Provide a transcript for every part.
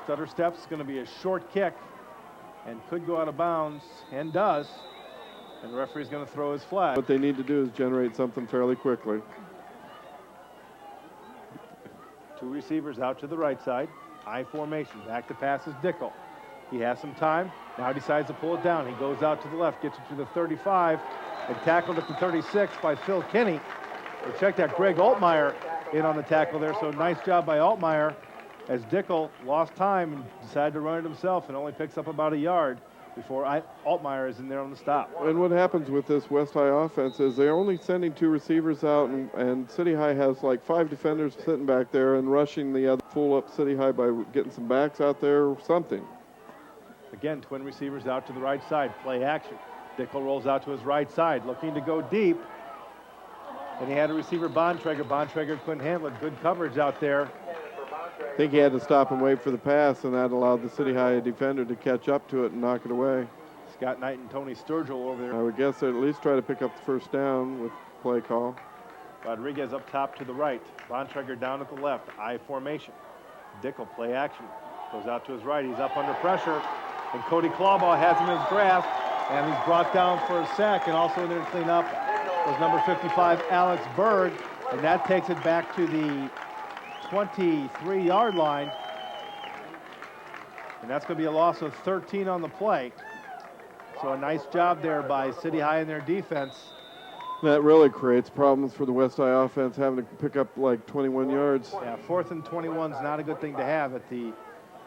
stutter steps. Going to be a short kick and could go out of bounds, and does. And the referee's going to throw his flag. What they need to do is generate something fairly quickly. Two receivers out to the right side. I formation. Back to pass is Dickel. He has some time. Now decides to pull it down. He goes out to the left, gets it to the 35, and tackled at the 36 by Phil Kinney. So check that, Greg Altmaier in on the tackle there. So nice job by Altmaier as Dickel lost time and decided to run it himself and only picks up about a yard before Altmaier is in there on the stop. And what happens with this West High offense is they're only sending two receivers out, and City High has like 5 defenders sitting back there and rushing the other, fool up City High by getting some backs out there or something. Again, twin receivers out to the right side, play action. Dickel rolls out to his right side, looking to go deep. And he had a receiver, Bontrager. Bontrager couldn't handle it. Good coverage out there. I think he had to stop and wait for the pass, and that allowed the City High defender to catch up to it and knock it away. Scott Knight and Tony Sturgill over there. I would guess they'd at least try to pick up the first down with play call. Rodriguez up top to the right. Bontrager down at the left. I formation. Dickel play action. Goes out to his right. He's up under pressure. And Cody Clawbaugh has him in his grasp. And he's brought down for a sack. And also in there to clean up was number 55, Alex Berg. And that takes it back to the 23-yard line. And that's going to be a loss of 13 on the play. So a nice job there by City High in their defense. That really creates problems for the West High offense, having to pick up like 21 yards. Yeah, 4th and 21 is not a good thing to have at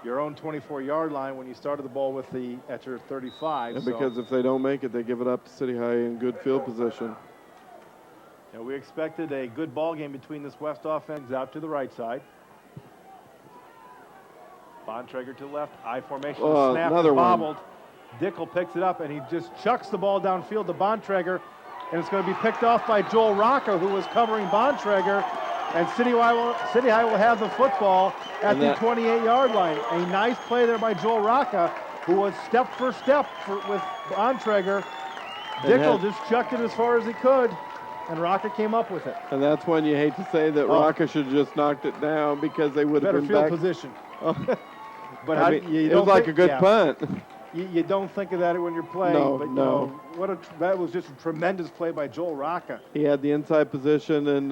your own 24-yard line when you started the ball at your 35. And because if they don't make it, they give it up to City High in good field position. We expected a good ball game between this West offense out to the right side. Bontrager to the left, I formation, snap another is bobbled. one. Dickel picks it up and he just chucks the ball downfield to Bontrager, and it's going to be picked off by Joel Rocca, who was covering Bontrager, and City High will have the football at the 28-yard line. A nice play there by Joel Rocca, who was step for step with Bontrager. Dickel just chucked it as far as he could, and Rocca came up with it. And that's when you hate to say that Rocca should have just knocked it down because they would have been better back. field position. But it was like a good punt. You don't think of that when you're playing, No. That was just a tremendous play by Joel Rocca. He had the inside position, and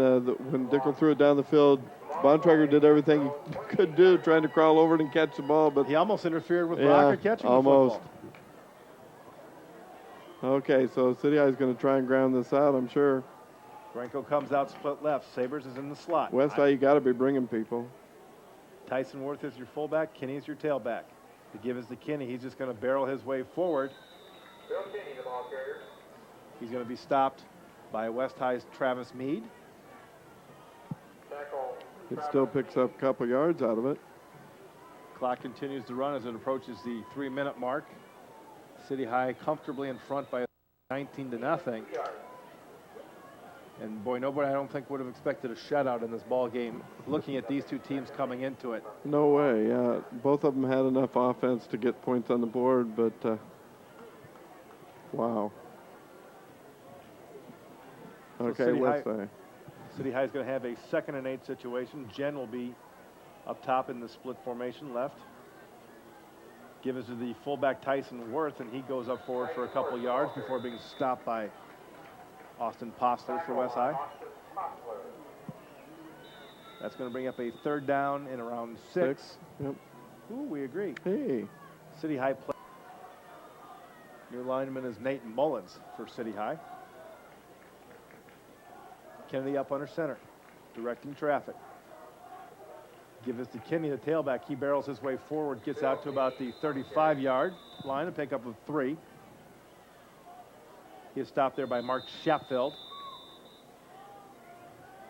when Dickel threw it down the field, Bontrager did everything he could do, trying to crawl over it and catch the ball, but he almost interfered with Rocca catching almost. the football. Okay, so City High is going to try and ground this out, I'm sure. Branco comes out split left. Sabers is in the slot. West High, you got to be bringing people. Tyson Worth is your fullback. Kinney is your tailback. The give is to Kinney. He's just going to barrel his way forward. Bill Kinney, the ball carrier. He's going to be stopped by West High's Travis Mead. It still picks up a couple yards out of it. Clock continues to run as it approaches the 3-minute mark. City High comfortably in front by 19-0. And boy, nobody I don't think would have expected a shutout in this ball game, looking at these two teams coming into it. No way, yeah. Both of them had enough offense to get points on the board, but wow. Okay, West High. City High is going to have a 2nd and 8 situation. Jen will be up top in the split formation left. Give us to the fullback Tyson Worth, and he goes up forward for a couple yards before being stopped by Austin Postler for West High. That's going to bring up a 3rd down in around 6. Yep. Ooh, we agree. Hey. City High play. New lineman is Nate Mullins for City High. Kennedy up under center, directing traffic. Give this to Kinney, the tailback. He barrels his way forward, gets out to about the 35-yard line, a pickup of 3. He is stopped there by Mark Shapfeld.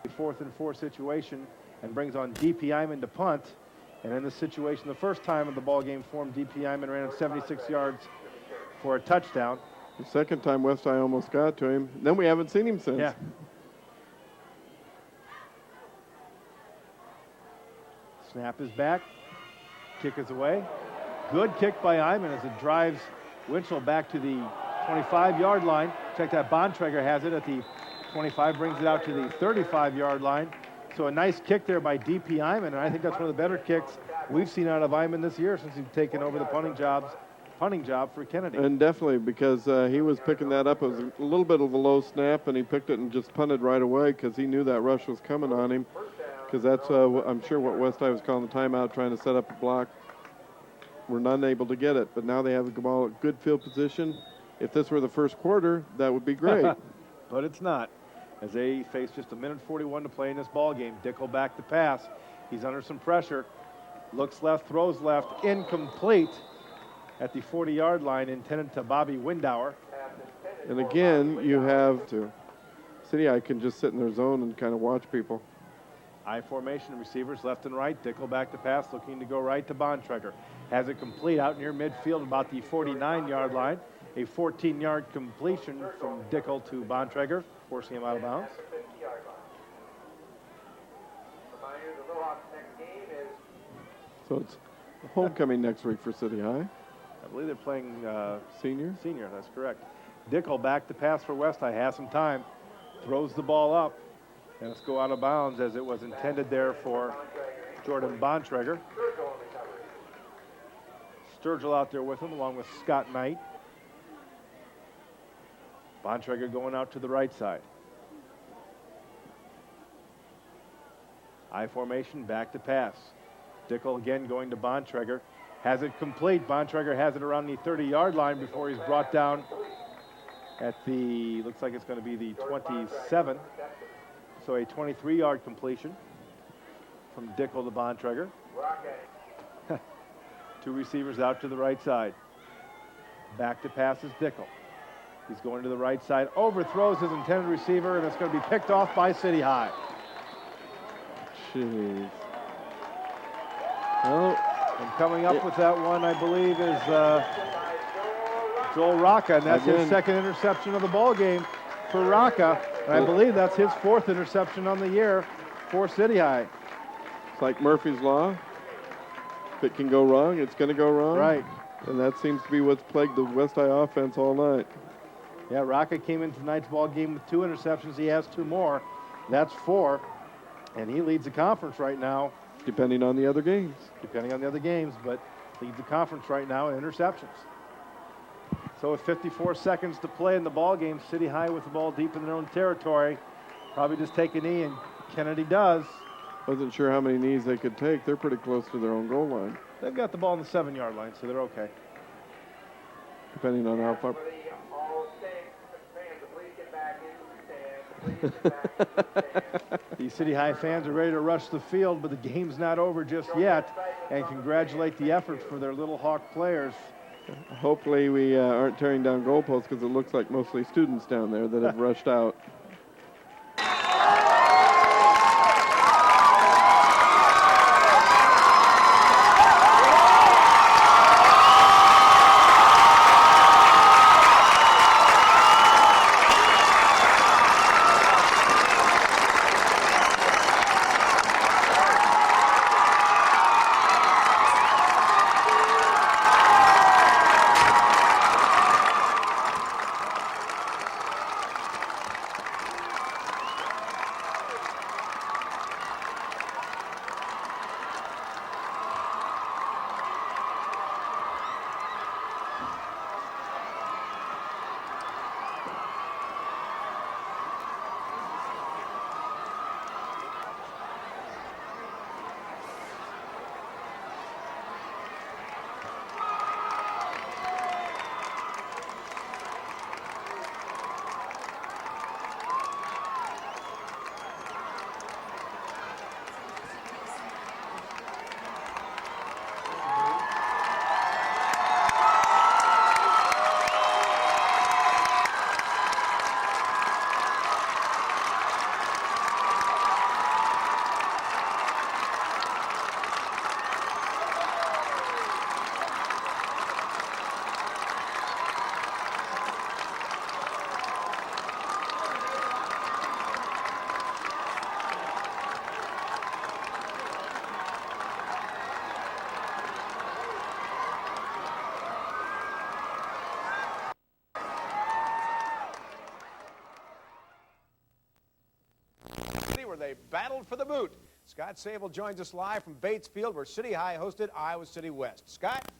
A 4th and 4 situation, and brings on D.P. Iman to punt. And in this situation, the first time in the ball game form, D.P. Iman ran it 76 yards for a touchdown. The second time West High almost got to him. Then we haven't seen him since. Yeah. Snap is back. Kick is away. Good kick by Iman as it drives Winchell back to the 25-yard line. Check that, Bontrager has it at the 25, brings it out to the 35-yard line. So So a nice kick there by D.P. Iman, and I think that's one of the better kicks we've seen out of Iman this year since he's taken over the punting job for Kennedy. And definitely, because he was picking that up. It was a little bit of a low snap, and he picked it and just punted right away because he knew that rush was coming on him. Because that's, I'm sure, what West High was calling the timeout, trying to set up a block. We're not able to get it, but now they have the ball at good field position. If this were the first quarter, that would be great. But it's not, as they face just 1:41 to play in this ball game. Dickel back to pass. He's under some pressure. Looks left, throws left, incomplete at the 40-yard line, intended to Bobby Windauer. And again, you have to. City High can just sit in their zone and kind of watch people. I formation, receivers left and right. Dickel back to pass, looking to go right to Bontrager. Has it complete out near midfield, about the 49-yard line. A 14-yard completion from Dickel to Bontrager, forcing him out of bounds. So it's homecoming next week for City High. I believe they're playing Senior? Senior, that's correct. Dickel back to pass for West High, has some time, throws the ball up, and let's go out of bounds as it was intended there for Jordan Bontrager. Sturgill out there with him, along with Scott Knight. Bontrager going out to the right side. I formation, back to pass. Dickel again going to Bontrager. Has it complete. Bontrager has it around the 30-yard line before he's brought down at the, looks like it's going to be the 27. So a 23-yard completion from Dickel to Bontrager. Two receivers out to the right side. Back to pass is Dickel. He's going to the right side, overthrows his intended receiver, and it's going to be picked off by City High. Jeez. Well, and coming up with that one, I believe, is Joel Rocca, and that's his second interception of the ball game for Rocca. And I believe that's his fourth interception on the year for City High. It's like Murphy's Law. If it can go wrong, it's going to go wrong. Right. And that seems to be what's plagued the West High offense all night. Yeah, Rocca came into tonight's ball game with 2 interceptions. He has 2 more. That's 4. And he leads the conference right now. Depending on the other games. Depending on the other games, but leads the conference right now in interceptions. So with 54 seconds to play in the ball game, City High with the ball deep in their own territory. Probably just take a knee, and Kennedy does. Wasn't sure how many knees they could take. They're pretty close to their own goal line. They've got the ball on the 7-yard line, so they're okay. Depending on how far. The City High fans are ready to rush the field, but the game's not over just yet, and congratulate the efforts for their Little Hawk players. Hopefully we aren't tearing down goalposts, because it looks like mostly students down there that have rushed out. battled for the boot. Scott Sable joins us live from Bates Field, where City High hosted Iowa City West. Scott?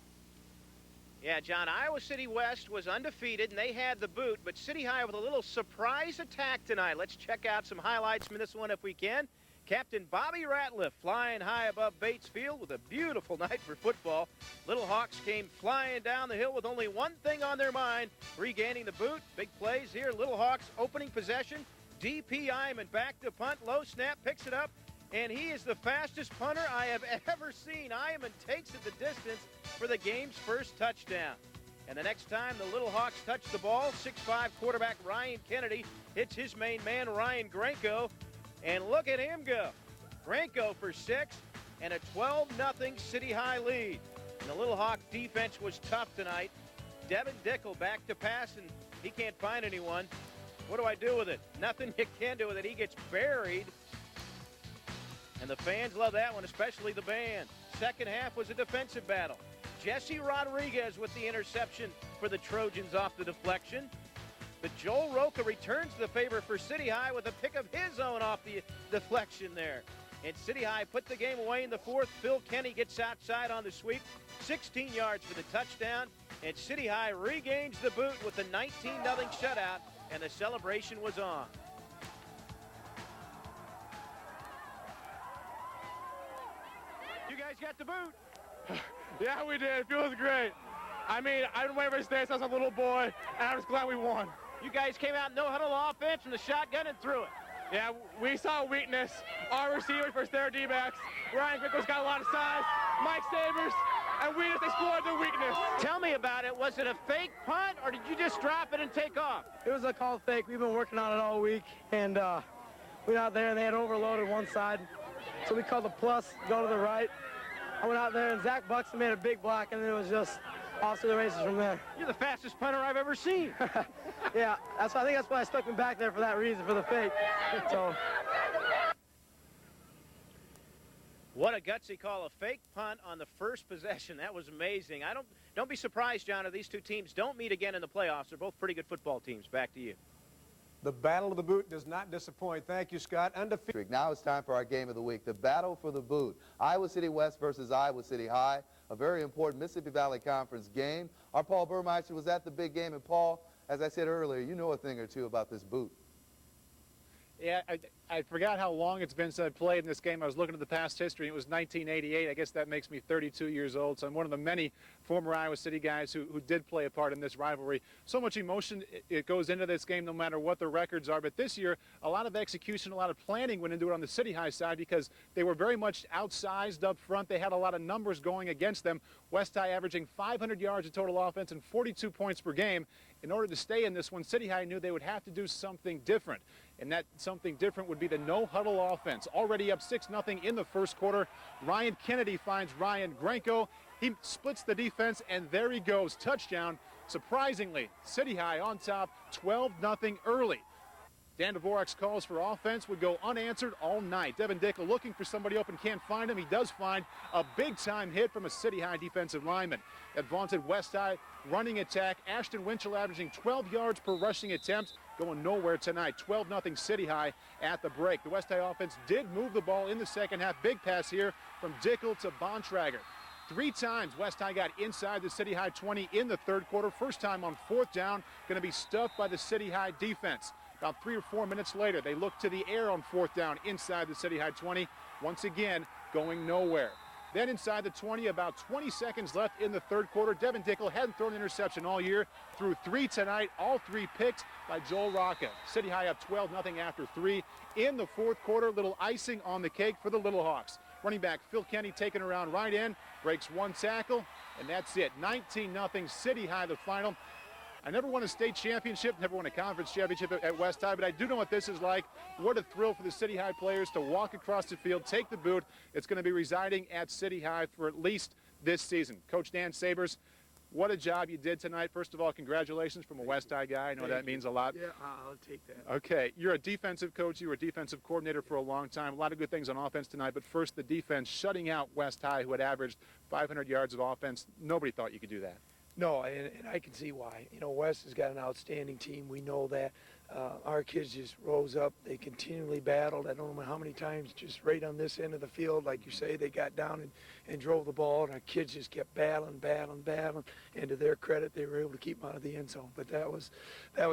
Yeah, John, Iowa City West was undefeated, and they had the boot, but City High with a little surprise attack tonight. Let's check out some highlights from this one if we can. Captain Bobby Ratliff flying high above Bates Field with a beautiful night for football. Little Hawks came flying down the hill with only one thing on their mind, regaining the boot. Big plays here. Little Hawks opening possession. DP Iman back to punt. Low snap, picks it up, and he is the fastest punter I have ever seen. Iman takes it the distance for the game's first touchdown. And the next time the Little Hawks touch the ball, 6'5" quarterback Ryan Kennedy hits his main man, Ryan Granko. And look at him go. Granko for 6 and a 12-0 City High lead. And the Little Hawk defense was tough tonight. Devin Dickel back to pass, and he can't find anyone. What do I do with it? Nothing you can do with it. He gets buried. And the fans love that one, especially the band. Second half was a defensive battle. Jesse Rodriguez with the interception for the Trojans off the deflection. But Joel Roca returns the favor for City High with a pick of his own off the deflection there. And City High put the game away in the fourth. Phil Kenny gets outside on the sweep. 16 yards for the touchdown. And City High regains the boot with a 19-0 shutout. And the celebration was on. You guys got the boot. Yeah, we did. It feels great. I mean, I've been waiting for this day since I was a little boy, and I'm just glad we won. You guys came out no huddle offense from the shotgun and threw it. Yeah, we saw weakness. Our receivers versus their D-backs. Ryan Granko's got a lot of size. Mike Sabers, and we just explored their weakness. Tell me about it. Was it a fake punt, or did you just drop it and take off? It was a call fake. We've been working on it all week, and we went out there, and they had overloaded one side. So we called the plus, go to the right. I went out there, and Zach Buxton made a big block, and it was just off to the races from there. You're the fastest punter I've ever seen. Yeah, I think that's why I stuck him back there for that reason, for the fake. So. What a gutsy call, a fake punt on the first possession. That was amazing. Don't be surprised, John, if these two teams don't meet again in the playoffs. They're both pretty good football teams. Back to you. The battle of the boot does not disappoint. Thank you, Scott. Undefeated. Now it's time for our game of the week, the battle for the boot. Iowa City West versus Iowa City High, a very important Mississippi Valley Conference game. Our Paul Burmeister was at the big game, and Paul, as I said earlier, you know a thing or two about this boot. Yeah, I forgot how long it's been since I played in this game. I was looking at the past history. It was 1988. I guess that makes me 32 years old. So I'm one of the many former Iowa City guys who did play a part in this rivalry. So much emotion it goes into this game no matter what the records are. But this year, a lot of execution, a lot of planning went into it on the City High side because they were very much outsized up front. They had a lot of numbers going against them. West High averaging 500 yards of total offense and 42 points per game. In order to stay in this one, City High knew they would have to do something different. And that something different would be the no-huddle offense. Already up 6-0 in the first quarter. Ryan Kennedy finds Ryan Granko. He splits the defense, and there he goes. Touchdown. Surprisingly, City High on top, 12-0 early. Dan Dvorak's calls for offense would go unanswered all night. Devin Dickel looking for somebody open, can't find him. He does find a big-time hit from a City High defensive lineman. That vaunted West High running attack. Ashton Winchell averaging 12 yards per rushing attempt. Going nowhere tonight. 12-0 City High at the break. The West High offense did move the ball in the second half. Big pass here from Dickel to Bontrager. 3 times West High got inside the City High 20 in the third quarter. First time on 4th down. Going to be stuffed by the City High defense. About 3 or 4 minutes later, they look to the air on 4th down inside the City High 20. Once again, going nowhere. Then inside the 20, about 20 seconds left in the third quarter. Devin Dickel hadn't thrown an interception all year. Threw 3 tonight, all 3 picked by Joel Rocca. City High up 12-0 after 3. In the fourth quarter, little icing on the cake for the Little Hawks. Running back Phil Kenny taking around right in, breaks 1 tackle, and that's it. 19-0 City High, the final. I never won a state championship, never won a conference championship at West High, but I do know what this is like. What a thrill for the City High players to walk across the field, take the boot. It's going to be residing at City High for at least this season. Coach Dan Sabers, what a job you did tonight. First of all, congratulations from a West High guy. I know that means a lot. Yeah, I'll take that. Okay, you're a defensive coach. You were a defensive coordinator for a long time. A lot of good things on offense tonight, but first the defense shutting out West High, who had averaged 500 yards of offense. Nobody thought you could do that. No, and I can see why. You know, West has got an outstanding team. We know that. Our kids just rose up. They continually battled. I don't know how many times just right on this end of the field, like you say, they got down and drove the ball, and our kids just kept battling. And to their credit, they were able to keep them out of the end zone. But that was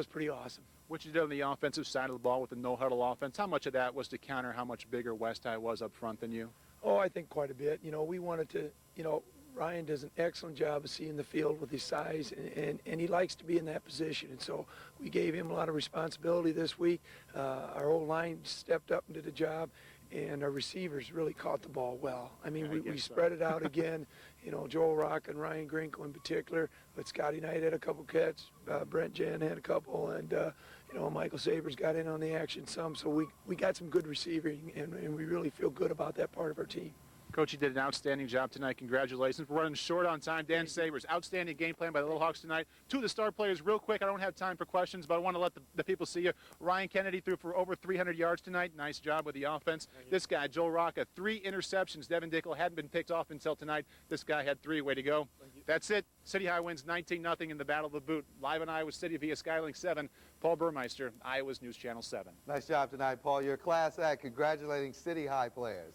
pretty awesome. What you did on the offensive side of the ball with the no-huddle offense, how much of that was to counter how much bigger West High was up front than you? Oh, I think quite a bit. You know, we wanted to, you know, Ryan does an excellent job of seeing the field with his size, and he likes to be in that position. And so we gave him a lot of responsibility this week. Our old line stepped up and did a job, and our receivers really caught the ball well. I mean, we spread it out again. You know, Joel Rock and Ryan Grinkle in particular, but Scotty Knight had a couple catches, Brent Jen had a couple, and you know, Michael Sabers got in on the action some. So we got some good receiving, and we really feel good about that part of our team. Coach, you did an outstanding job tonight. Congratulations. We're running short on time. Dan Sabers, outstanding game plan by the Little Hawks tonight. Two of the star players, real quick. I don't have time for questions, but I want to let the people see you. Ryan Kennedy threw for over 300 yards tonight. Nice job with the offense. This guy, Joel Rocca, 3 interceptions. Devin Dickel hadn't been picked off until tonight. This guy had 3. Way to go. That's it. City High wins 19-0 in the Battle of the Boot. Live in Iowa City via Skylink 7. Paul Burmeister, Iowa's News Channel 7. Nice job tonight, Paul. You're a class act. Congratulating City High players.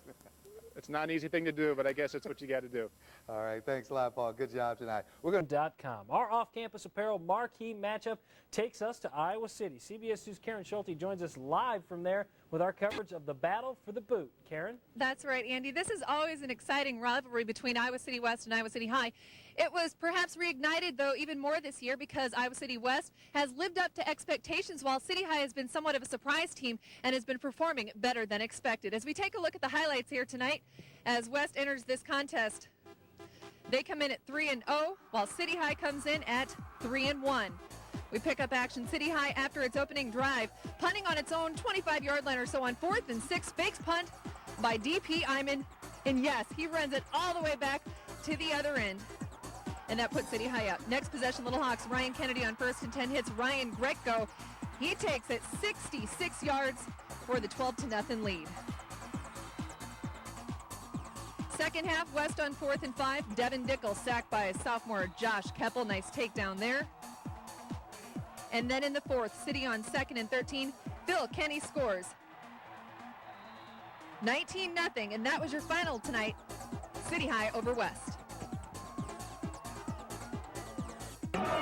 It's not an easy thing to do, but I guess it's what you got to do. All right, thanks a lot, Paul. Good job tonight. We're going to .com. Our off-campus apparel marquee matchup takes us to Iowa City. CBS News' Karen Schulte joins us live from there with our coverage of the battle for the boot. Karen? That's right, Andy. This is always an exciting rivalry between Iowa City West and Iowa City High. It was perhaps reignited, though, even more this year because Iowa City West has lived up to expectations while City High has been somewhat of a surprise team and has been performing better than expected. As we take a look at the highlights here tonight, as West enters this contest, they come in at 3-0, while City High comes in at 3-1. We pick up action. City High after its opening drive, punting on its own 25-yard line or so on 4th and 6, fakes punt by DP Iman, and yes, he runs it all the way back to the other end, and that puts City High up. Next possession, Little Hawks, Ryan Kennedy on 1st and 10 hits Ryan Greco. He takes it 66 yards for the 12-0 lead. Second half, West on 4th and 5. Devin Dickel sacked by sophomore Josh Keppel. Nice takedown there. And then in the 4th, City on 2nd and 13. Phil Kenny scores. 19-0, and that was your final tonight. City High over West.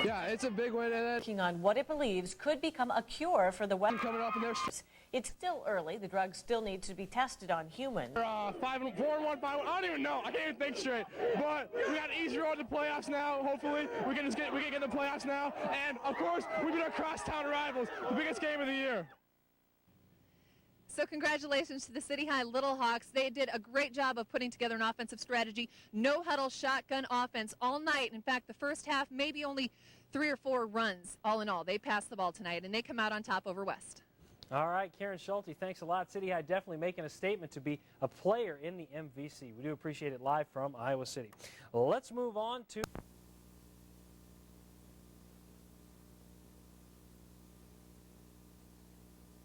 Yeah, it's a big win. Working on what it believes could become a cure for the West. Coming up in their It's still early. The drug still needs to be tested on humans. 5-1, 4-1, 5-1. I don't even know. I can't even think straight. But we got an easy road to playoffs now. Hopefully, we can get in the playoffs now. And of course, we beat our crosstown rivals. The biggest game of the year. So congratulations to the City High Little Hawks. They did a great job of putting together an offensive strategy. No huddle shotgun offense all night. In fact, the first half, maybe only 3 or 4 runs all in all. They passed the ball tonight, and they come out on top over West. All right, Karen Schulte, thanks a lot. City High definitely making a statement to be a player in the MVC. We do appreciate it live from Iowa City. Let's move on to...